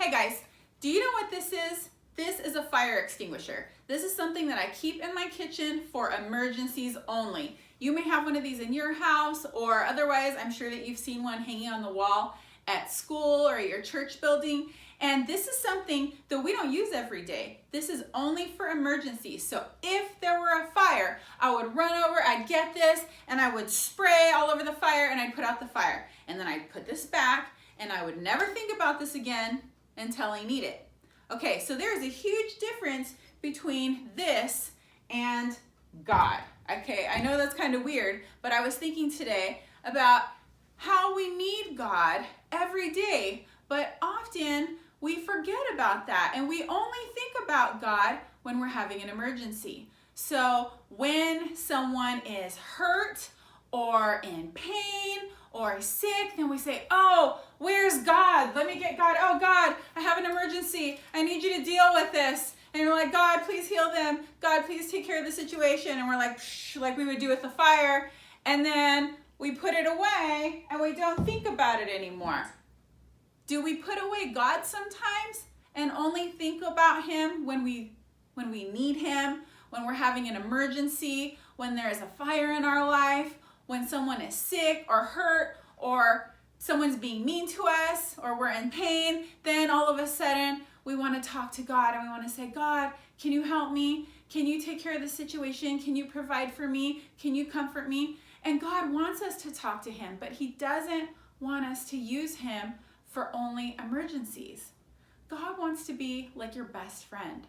Hey guys, do you know what this is? This is a fire extinguisher. This is something that I keep in my kitchen for emergencies only. You may have one of these in your house, or otherwise I'm sure that you've seen one hanging on the wall at school or at your church building. And this is something that we don't use every day. This is only for emergencies. So if there were a fire, I would run over, I'd get this, and I would spray all over the fire and I'd put out the fire. And then I'd put this back and I would never think about this again until I need it. Okay, so there's a huge difference between this and God. Okay, I know that's kind of weird, but I was thinking today about how we need God every day, but often we forget about that and we only think about God when we're having an emergency. So when someone is hurt or in pain or sick, then we say, oh, where's God? Let me get God. Oh, God, I have an emergency. I need you to deal with this. And you're like, God, please heal them. God, please take care of the situation. And we're like, shh, like we would do with the fire. And then we put it away and we don't think about it anymore. Do we put away God sometimes and only think about him when we need him, when we're having an emergency, when there's a fire in our life, when someone is sick or hurt or someone's being mean to us or we're in pain? Then all of a sudden we want to talk to God and we want to say, God, can you help me? Can you take care of the situation? Can you provide for me? Can you comfort me? And God wants us to talk to him, but he doesn't want us to use him for only emergencies. God wants to be like your best friend.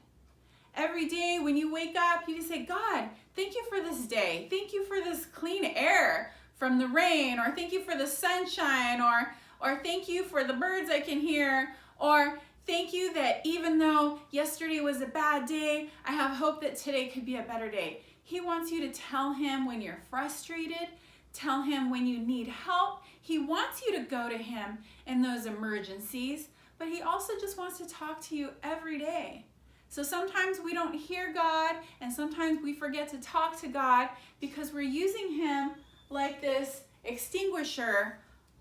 Every day when you wake up, you just say, God, thank you for this day. Thank you for this clean air from the rain, or thank you for the sunshine, or thank you for the birds I can hear, or thank you that even though yesterday was a bad day, I have hope that today could be a better day. He wants you to tell him when you're frustrated, tell him when you need help. He wants you to go to him in those emergencies, but he also just wants to talk to you every day. So sometimes we don't hear God, and sometimes we forget to talk to God because we're using him like this extinguisher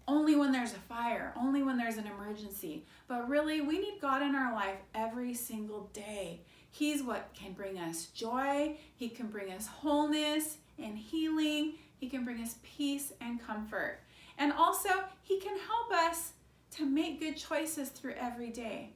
only when there's a fire, only when there's an emergency. But really, we need God in our life every single day. He's what can bring us joy. He can bring us wholeness and healing. He can bring us peace and comfort. And also, he can help us to make good choices through every day,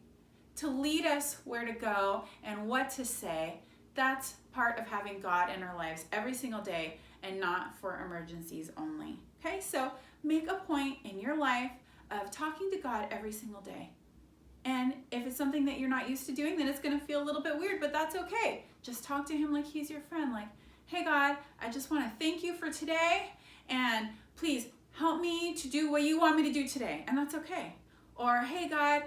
to lead us where to go and what to say. That's part of having God in our lives every single day and not for emergencies only. Okay, so make a point in your life of talking to God every single day. And if it's something that you're not used to doing, then it's going to feel a little bit weird, but that's okay. Just talk to him like he's your friend. Like, hey God, I just want to thank you for today, and please help me to do what you want me to do today. And that's okay. Or, hey God,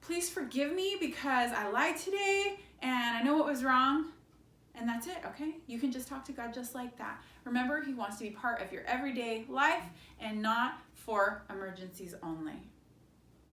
please forgive me because I lied today and I know what was wrong. And that's it, okay? You can just talk to God just like that. Remember, he wants to be part of your everyday life and not for emergencies only.